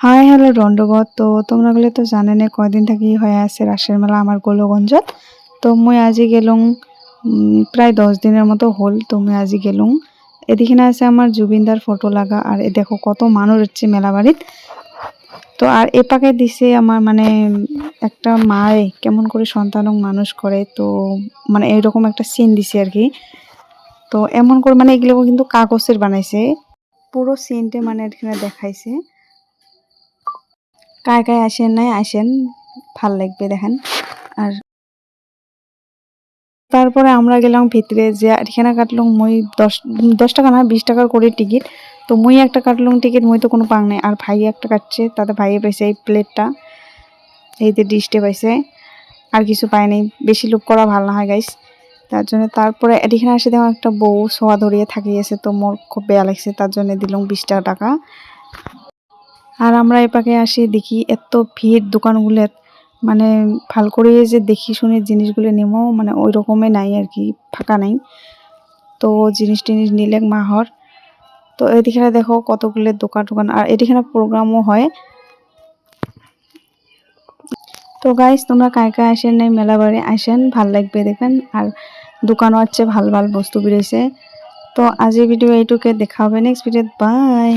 Hi hello দণ্ডগত। তো তোমরা গেলে তো জানে না কয়দিন থাকি হয়ে আছে রাসের মেলা আমার গোলগঞ্জত। তো মই আজি গেলুম প্রায় 10 দিনের মতো হল। তো মই আজি গেলুম এদিকে আছে আমার জুবিনদার ফটো লাগা আর এ দেখো কত মানুষ হচ্ছে মেলা বাড়িত। তো আর এ পাকে দিছে আমার মানে একটা মায়ে কেমন করে সন্তানক মানুষ করে, তো মানে এইরকম একটা সিন দিছে আর কি। তো এমন করে মানে এগুলো কিন্তু কাগজের বানাইছে, পুরো সিনটা মানে এখানে দেখাইছে। কায় কায় আসেন নাই আসেন, ভাল লাগবে দেখেন। আর তারপরে আমরা গেলাম ভিতরে যে এখানে কাটলাম মই 10 টাকা না 20 টাকার করে টিকিট। তো মই একটা কাটলাম টিকিট, মই তো কোনো পাং নাই। আর ভাই একটা কাটছে, তাতে ভাইয়ে পাইছে এই প্লেটটা, এই যে ডিশটা পাইছে, আর কিছু পায় নাই। বেশি লোক করা ভাল না হয় গাইস, তার জন্য। তারপরে এখানে আসে দেখো একটা বউ সোয়া ধরিয়ে থাকিয়েছে, তো মোর খুব বেয়া লাগছে, তার জন্য দিলাম 20 টাকা। আর আমরা এপাকে আসি দেখি এত ভিড় দোকানগুলো, মানে ভাল করে যে দেখি শুনে জিনিসগুলো নেমো মানে ওই রকমই নাই আর কি, ফাঁকা নাই। তো জিনিস টিনিস নিলে মাহর। তো এদিকে দেখো কতগুলো দোকান টোকান, আর এদিকে প্রোগ্রামও হয়। তো গাইস তোমরা কায় কায় আসেন নাই মেলা বাড়ি আসেন, ভাল লাগবে দেখবেন। আর দোকানও আছে, ভাল ভাল বস্তু বেরিয়েছে। তো আজি ভিডিও এইটুকে, দেখা হবে নেক্সট ভিডিওত, বাই।